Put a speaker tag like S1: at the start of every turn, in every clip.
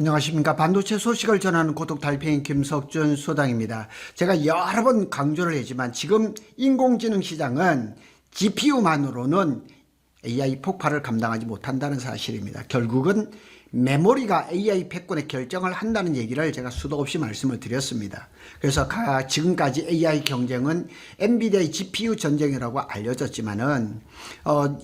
S1: 안녕하십니까. 반도체 소식을 전하는 고독 달팽이 김석준 소장입니다. 제가 여러 번 강조를 했지만 지금 인공지능 시장은 GPU만으로는 AI 폭발을 감당하지 못한다는 사실입니다. 결국은 메모리가 AI 패권의 결정을 한다는 얘기를 제가 수도 없이 말씀을 드렸습니다. 그래서 지금까지 AI 경쟁은 엔비디아의 GPU 전쟁이라고 알려졌지만은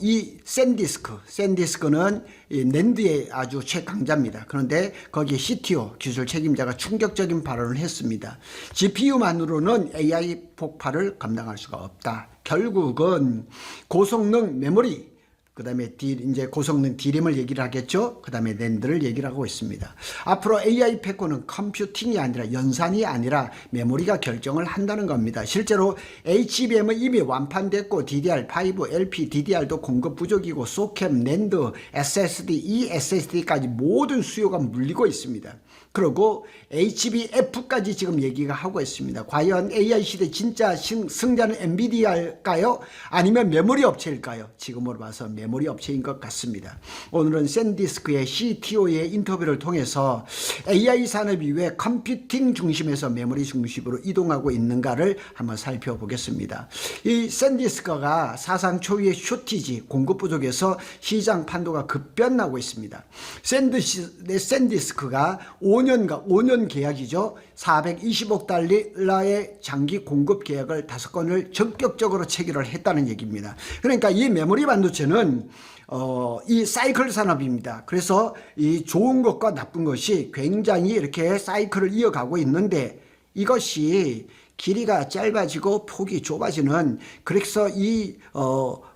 S1: 이 샌디스크는 이 낸드의 아주 최강자입니다. 그런데 거기에 CTO 기술 책임자가 충격적인 발언을 했습니다. GPU만으로는 AI 폭발을 감당할 수가 없다. 결국은 고성능 메모리, 그 다음에 이제 고성능 D램을 얘기를 하겠죠. 그 다음에 낸드를 얘기를 하고 있습니다. 앞으로 AI 패권은 컴퓨팅이 아니라 연산이 아니라 메모리가 결정을 한다는 겁니다. 실제로 HBM은 이미 완판됐고 DDR5, LP, DDR도 공급 부족이고 소켓, 낸드, SSD, eSSD까지 모든 수요가 물리고 있습니다. 그리고 HBF까지 지금 얘기가 하고 있습니다. 과연 AI 시대 진짜 승자는 엔비디아일까요? 아니면 메모리 업체일까요? 지금으로 봐서 메모리 업체인 것 같습니다. 오늘은 샌디스크의 CTO의 인터뷰를 통해서 AI 산업이 왜 컴퓨팅 중심에서 메모리 중심으로 이동하고 있는가를 한번 살펴보겠습니다. 이 샌디스크가 사상 초유의 쇼티지, 공급 부족에서 시장 판도가 급변하고 있습니다. 샌디스크가 5년 계약이죠. 420억 달러의 장기 공급 계약을 5건을 전격적으로 체결을 했다는 얘기입니다. 그러니까 이 메모리 반도체는 이 사이클 산업입니다. 그래서 이 좋은 것과 나쁜 것이 굉장히 이렇게 사이클을 이어가고 있는데 이것이 길이가 짧아지고 폭이 좁아지는, 그래서 이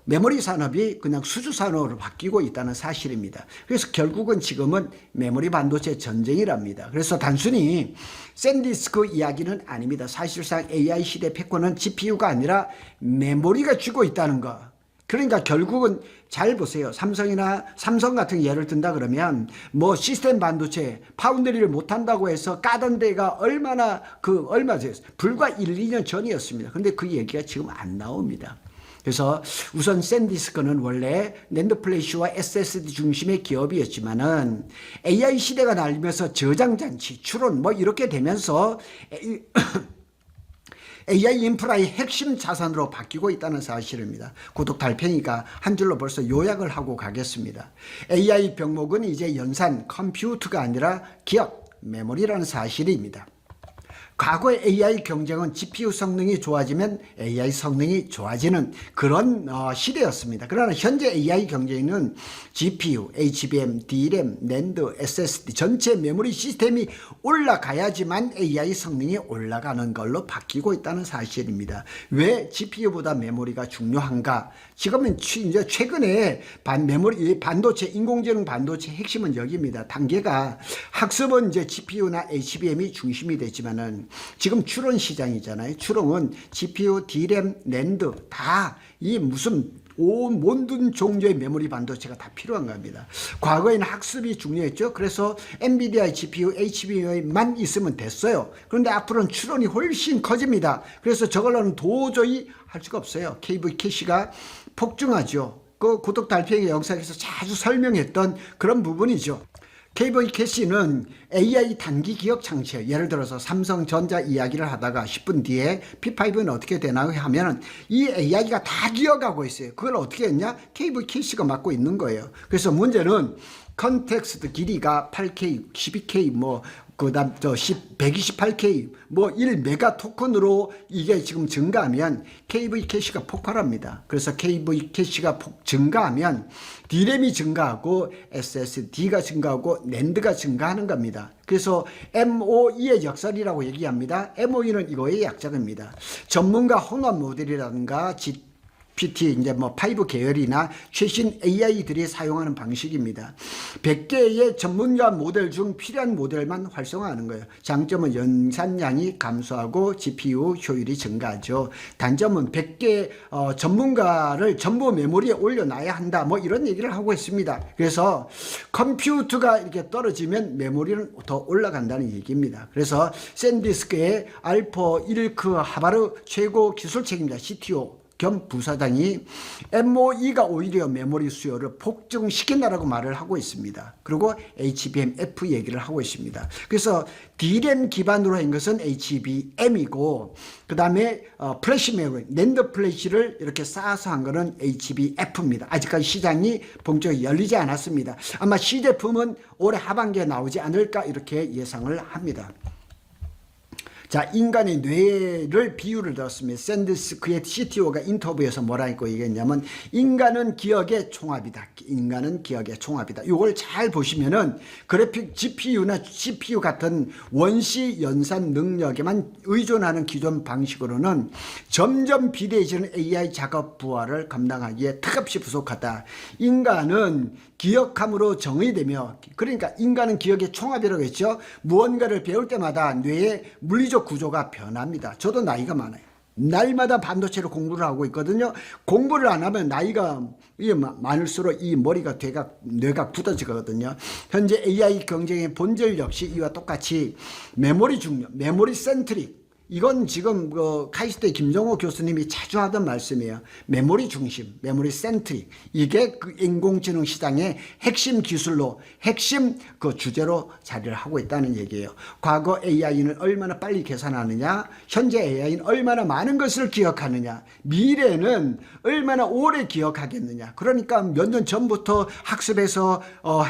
S1: 메모리 산업이 그냥 수주 산업으로 바뀌고 있다는 사실입니다. 그래서 결국은 지금은 메모리 반도체 전쟁이랍니다. 그래서 단순히 샌디스크 이야기는 아닙니다. 사실상 AI 시대 패권은 GPU가 아니라 메모리가 쥐고 있다는 거. 그러니까 결국은 잘 보세요. 삼성 같은 예를 든다 그러면 뭐 시스템 반도체 파운드리를 못한다고 해서 까던 데가 얼마 됐어요. 불과 1, 2년 전이었습니다. 그런데 그 얘기가 지금 안 나옵니다. 그래서 우선 샌디스크는 원래 낸드 플래시와 SSD 중심의 기업이었지만은 AI 시대가 날리면서 저장장치, 추론 뭐 이렇게 되면서 AI 인프라의 핵심 자산으로 바뀌고 있다는 사실입니다. 고독 달팽이가 한 줄로 벌써 요약을 하고 가겠습니다. AI 병목은 이제 연산, 컴퓨터가 아니라 기억, 메모리라는 사실입니다. 과거의 AI 경쟁은 GPU 성능이 좋아지면 AI 성능이 좋아지는 그런 시대였습니다. 그러나 현재 AI 경쟁은 GPU, HBM, DRAM, 낸드, SSD 전체 메모리 시스템이 올라가야지만 AI 성능이 올라가는 걸로 바뀌고 있다는 사실입니다. 왜 GPU보다 메모리가 중요한가? 지금은 이제 최근에 반도체, 인공지능 반도체 핵심은 여기입니다. 단계가 학습은 이제 GPU나 HBM이 중심이 되지만은 지금 추론 시장이잖아요. 추론은 GPU, DRAM, 낸드 다 이 무슨 모든 종류의 메모리 반도체가 다 필요한 겁니다. 과거에는 학습이 중요했죠. 그래서 엔비디아의 GPU, HBM만 있으면 됐어요. 그런데 앞으로는 추론이 훨씬 커집니다. 그래서 저걸로는 도저히 할 수가 없어요. KV 캐시가 폭증하죠. 그 고독 달팽이 영상에서 자주 설명했던 그런 부분이죠. KV 캐시는 AI 단기 기억 장치예요. 예를 들어서 삼성전자 이야기를 하다가 10분 뒤에 P5는 어떻게 되나요? 하면 이 AI가 다 기억하고 있어요. 그걸 어떻게 했냐? KV 캐시가 맡고 있는 거예요. 그래서 문제는 컨텍스트 길이가 8K, 12K 그다음 128K 1메가 토큰으로 이게 지금 증가하면 KV 캐시가 폭발합니다. 그래서 KV 캐시가 증가하면 D램이 증가하고 SSD가 증가하고 낸드가 증가하는 겁니다. 그래서 MOE의 역설이라고 얘기합니다. MOE는 이거의 약자입니다. 전문가 혼합 모델이라든가 GPT 이제 5 계열이나 최신 AI들이 사용하는 방식입니다. 100개의 전문가 모델 중 필요한 모델만 활성화하는 거예요. 장점은 연산량이 감소하고 GPU 효율이 증가하죠. 단점은 100개 전문가를 전부 메모리에 올려놔야 한다. 이런 얘기를 하고 있습니다. 그래서 컴퓨터가 이렇게 떨어지면 메모리는 더 올라간다는 얘기입니다. 그래서 샌디스크의 알포 일크 하바르 최고 기술 책임자 CTO 겸 부사장이 MOE가 오히려 메모리 수요를 폭증시킨다라고 말을 하고 있습니다. 그리고 HBM-F 얘기를 하고 있습니다. 그래서 D램 기반으로 한 것은 HBM이고 그 다음에 플래시 메모리, 낸드 플래시를 이렇게 쌓아서 한 거는 HBF입니다. 아직까지 시장이 본격적으로 열리지 않았습니다. 아마 시제품은 올해 하반기에 나오지 않을까 이렇게 예상을 합니다. 자, 인간의 뇌를 비유를 들었습니다. 샌디스크의 CTO가 인터뷰에서 뭐라고 얘기했냐면 인간은 기억의 총합이다. 인간은 기억의 총합이다. 이걸 잘 보시면은 그래픽 GPU나 CPU 같은 원시 연산 능력에만 의존하는 기존 방식으로는 점점 비대해지는 AI 작업 부하를 감당하기에 턱없이 부족하다. 인간은 기억함으로 정의되며, 그러니까 인간은 기억의 총합이라고 했죠. 무언가를 배울 때마다 뇌의 물리적 구조가 변합니다. 저도 나이가 많아요. 날마다 반도체로 공부를 하고 있거든요. 공부를 안 하면 나이가 많을수록 이 머리가 뇌가 굳어지거든요. 현재 AI 경쟁의 본질 역시 이와 똑같이 메모리 중요, 메모리 센트릭, 이건 지금 카이스트의 김정호 교수님이 자주 하던 말씀이에요. 메모리 중심, 메모리 센트릭. 이게 그 인공지능 시장의 핵심 기술로, 핵심 그 주제로 자리를 하고 있다는 얘기예요. 과거 AI는 얼마나 빨리 계산하느냐, 현재 AI는 얼마나 많은 것을 기억하느냐, 미래는 얼마나 오래 기억하겠느냐. 그러니까 몇 년 전부터 학습해서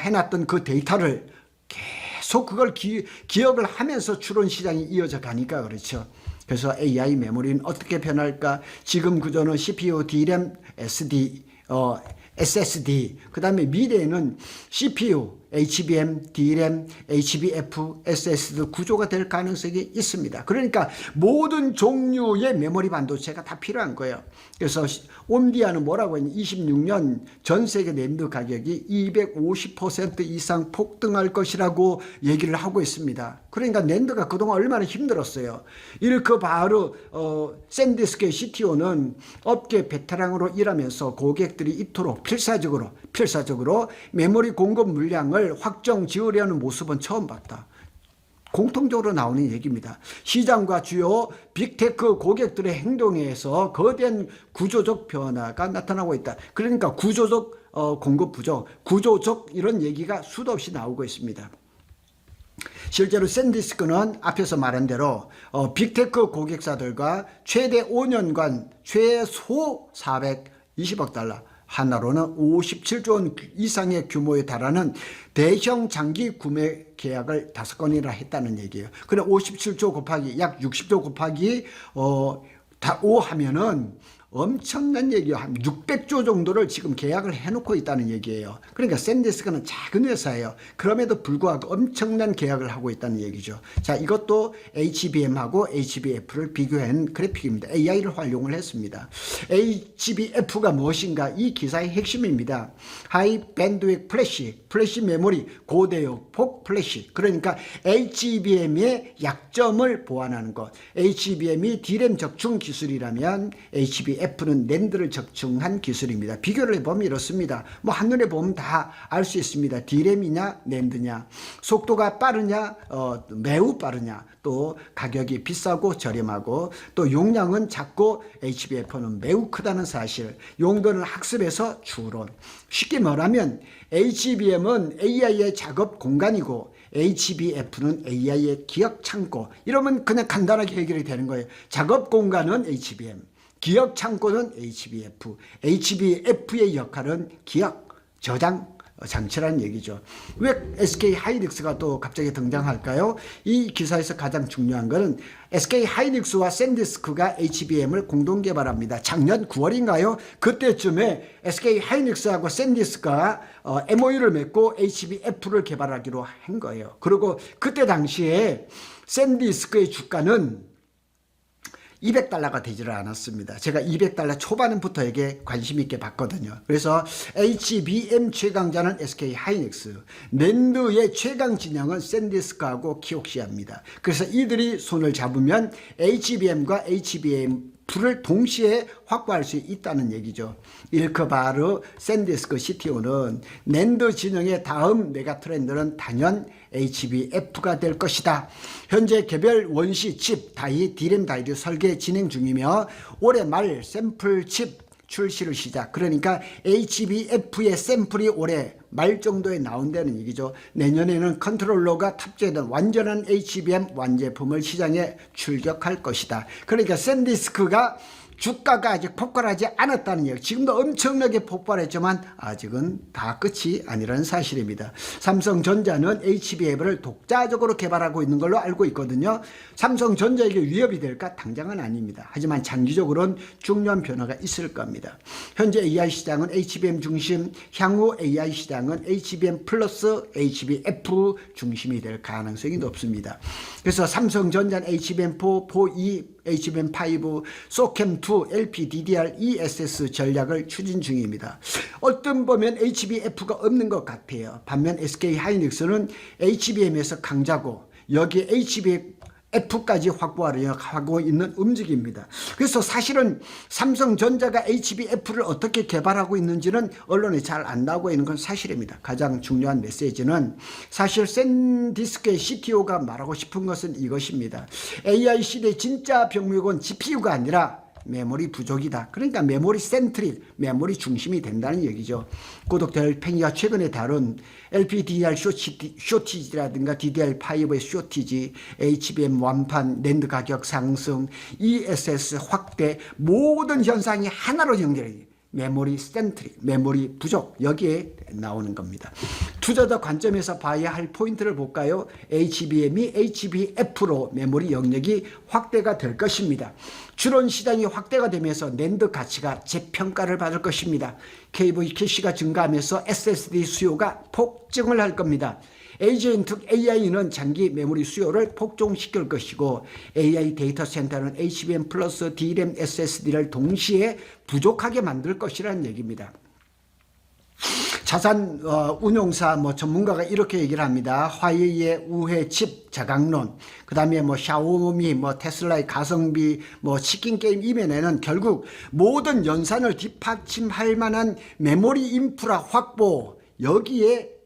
S1: 해놨던 그 데이터를 계속 그걸 기억을 하면서 추론 시장이 이어져 가니까 그렇죠. 그래서 AI 메모리는 어떻게 변할까? 지금 구조는 CPU, DRAM, SSD, 그 다음에 미래에는 CPU, HBM, DRAM, HBF, SSD 구조가 될 가능성이 있습니다. 그러니까 모든 종류의 메모리 반도체가 다 필요한 거예요. 그래서 옴디아는 뭐라고 했냐, 26년 전 세계 낸드 가격이 250% 이상 폭등할 것이라고 얘기를 하고 있습니다. 그러니까 낸드가 그동안 얼마나 힘들었어요. 이렇게 바로 샌디스크의 CTO는 업계 베테랑으로 일하면서 고객들이 이토록 필사적으로 메모리 공급 물량을 확정 지으려는 모습은 처음 봤다. 공통적으로 나오는 얘기입니다. 시장과 주요 빅테크 고객들의 행동에 의해서 거대한 구조적 변화가 나타나고 있다. 그러니까 구조적 공급 부족, 구조적 이런 얘기가 수도 없이 나오고 있습니다. 실제로 샌디스크는 앞에서 말한 대로 빅테크 고객사들과 최대 5년간 최소 420억 달러, 하나로는 57조 원 이상의 규모에 달하는 대형 장기 구매 계약을 5건이나 했다는 얘기예요. 그래 57조 곱하기 약 60조 곱하기 5 하면은 엄청난 얘기예요. 한 600조 정도를 지금 계약을 해놓고 있다는 얘기예요. 그러니까 샌디스크는 작은 회사예요. 그럼에도 불구하고 엄청난 계약을 하고 있다는 얘기죠. 자, 이것도 HBM하고 HBF를 비교한 그래픽입니다. AI를 활용을 했습니다. HBF가 무엇인가? 이 기사의 핵심입니다. 하이 밴드위드 플래시 메모리, 고대역 폭 플래시. 그러니까 HBM의 약점을 보완하는 것. HBM이 D램 적중 기술이라면 HBF는 낸드를 적중한 기술입니다. 비교를 해보면 이렇습니다. 뭐 한눈에 보면 다 알 수 있습니다. D램이냐 낸드냐, 속도가 빠르냐 매우 빠르냐, 또 가격이 비싸고 저렴하고, 또 용량은 작고 HBF는 매우 크다는 사실, 용도는 학습에서 추론. 쉽게 말하면 HBM은 AI의 작업 공간이고 HBF는 AI의 기억 창고. 이러면 그냥 간단하게 해결이 되는 거예요. 작업 공간은 HBM, 기억 창고는 HBF, HBF의 역할은 기억, 저장, 장치라는 얘기죠. 왜 SK 하이닉스가 또 갑자기 등장할까요? 이 기사에서 가장 중요한 것은 SK 하이닉스와 샌디스크가 HBM을 공동 개발합니다. 작년 9월인가요? 그때쯤에 SK 하이닉스하고 샌디스크가 MOU를 맺고 HBF를 개발하기로 한 거예요. 그리고 그때 당시에 샌디스크의 주가는 200달러가 되지를 않았습니다. 제가 200달러 초반부터 이게 관심 있게 봤거든요. 그래서 HBM 최강자는 SK 하이닉스, 낸드의 최강 진영은 샌디스크하고 키옥시아입니다. 그래서 이들이 손을 잡으면 HBM과 HBM 풀을 동시에 확보할 수 있다는 얘기죠. 일크바르 샌디스크 CTO는 낸드 진영의 다음 메가 트렌드는 단연 HBF가 될 것이다. 현재 개별 원시 칩 다이 D램 다이를 설계 진행 중이며 올해 말 샘플 칩 출시를 시작. 그러니까 HBF의 샘플이 올해 말 정도에 나온다는 얘기죠. 내년에는 컨트롤러가 탑재된 완전한 HBM 완제품을 시장에 출격할 것이다. 그러니까 샌디스크가 주가가 아직 폭발하지 않았다는 얘기. 지금도 엄청나게 폭발했지만 아직은 다 끝이 아니라는 사실입니다. 삼성전자는 HBM을 독자적으로 개발하고 있는 걸로 알고 있거든요. 삼성전자에게 위협이 될까? 당장은 아닙니다. 하지만 장기적으로는 중요한 변화가 있을 겁니다. 현재 AI 시장은 HBM 중심, 향후 AI 시장은 HBM 플러스 HBF 중심이 될 가능성이 높습니다. 그래서 삼성전자는 HBM4, 4E, HBM5, 소캠2, LPDDR, ESS 전략을 추진 중입니다. 어떤 보면 HBF가 없는 것 같아요. 반면 SK하이닉스는 HBM에서 강자고 여기 HBF까지 확보하려 하고 있는 움직임입니다. 그래서 사실은 삼성전자가 HBF를 어떻게 개발하고 있는지는 언론에 잘 안 나오고 있는 건 사실입니다. 가장 중요한 메시지는 사실 샌디스크의 CTO가 말하고 싶은 것은 이것입니다. AI 시대 진짜 병목은 GPU가 아니라 메모리 부족이다. 그러니까 메모리 센트릭, 메모리 중심이 된다는 얘기죠. 구독될 팽이가 최근에 다룬 LPDDR 쇼티지라든가 DDR5의 쇼티지, HBM 완판, 낸드 가격 상승, ESS 확대 모든 현상이 하나로 연결해요. 메모리 센트릭, 메모리 부족, 여기에 나오는 겁니다. 투자자 관점에서 봐야 할 포인트를 볼까요? HBM이 HBF로 메모리 영역이 확대가 될 것입니다. 추론 시장이 확대가 되면서 낸드 가치가 재평가를 받을 것입니다. KV 캐시가 증가하면서 SSD 수요가 폭증을 할 겁니다. 에이전트 AI는 장기 메모리 수요를 폭증시킬 것이고 AI 데이터 센터는 HBM 플러스 D램 SSD를 동시에 부족하게 만들 것이라는 얘기입니다. 자산 운용사 전문가가 이렇게 얘기를 합니다. 화웨이의 우회 칩 자강론, 그 다음에 샤오미, 테슬라의 가성비, 치킨 게임 이면에는 결국 모든 연산을 뒷받침할 만한 메모리 인프라 확보, 여기에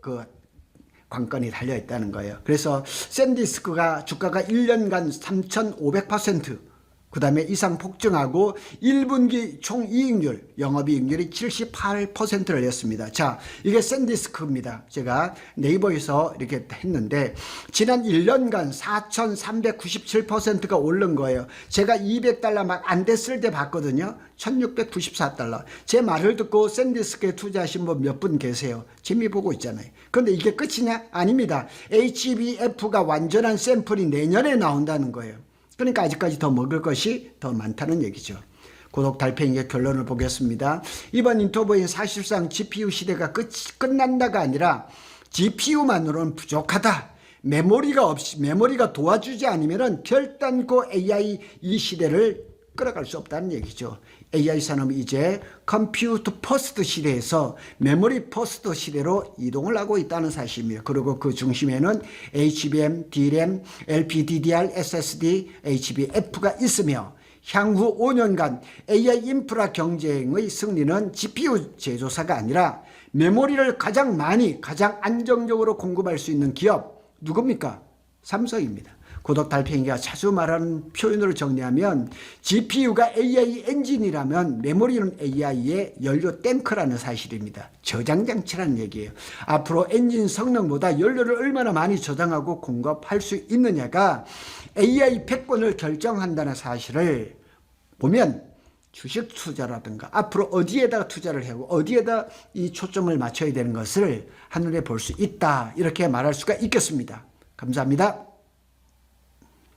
S1: 관건이 달려있다는 거예요. 그래서 샌디스크가 주가가 1년간 3,500% 그 다음에 이상 폭증하고 1분기 총이익률, 영업이익률이 78%를 냈습니다. 자, 이게 샌디스크입니다. 제가 네이버에서 이렇게 했는데 지난 1년간 4,397%가 오른 거예요. 제가 200달러 막 안 됐을 때 봤거든요. 1,694달러. 제 말을 듣고 샌디스크에 투자하신 분 몇 분 계세요. 재미 보고 있잖아요. 그런데 이게 끝이냐? 아닙니다. HBF가 완전한 샘플이 내년에 나온다는 거예요. 그러니까 아직까지 더 먹을 것이 더 많다는 얘기죠. 구독 달팽이의 결론을 보겠습니다. 이번 인터뷰엔 사실상 GPU 시대가 끝난다가 아니라 GPU만으로는 부족하다. 메모리가 도와주지 않으면 결단코 AI 이 시대를 끌어갈 수 없다는 얘기죠. AI 산업이 이제 컴퓨터 퍼스트 시대에서 메모리 퍼스트 시대로 이동을 하고 있다는 사실입니다. 그리고 그 중심에는 HBM, D램, LPDDR, SSD, HBF가 있으며 향후 5년간 AI 인프라 경쟁의 승리는 GPU 제조사가 아니라 메모리를 가장 많이, 가장 안정적으로 공급할 수 있는 기업 누굽니까? 삼성입니다. 구독 달팽이가 자주 말하는 표현으로 정리하면 GPU가 AI 엔진이라면 메모리는 AI의 연료 탱크라는 사실입니다. 저장장치라는 얘기예요. 앞으로 엔진 성능보다 연료를 얼마나 많이 저장하고 공급할 수 있느냐가 AI 패권을 결정한다는 사실을 보면 주식 투자라든가 앞으로 어디에다 투자를 하고 어디에다 이 초점을 맞춰야 되는 것을 한눈에 볼 수 있다. 이렇게 말할 수가 있겠습니다. 감사합니다.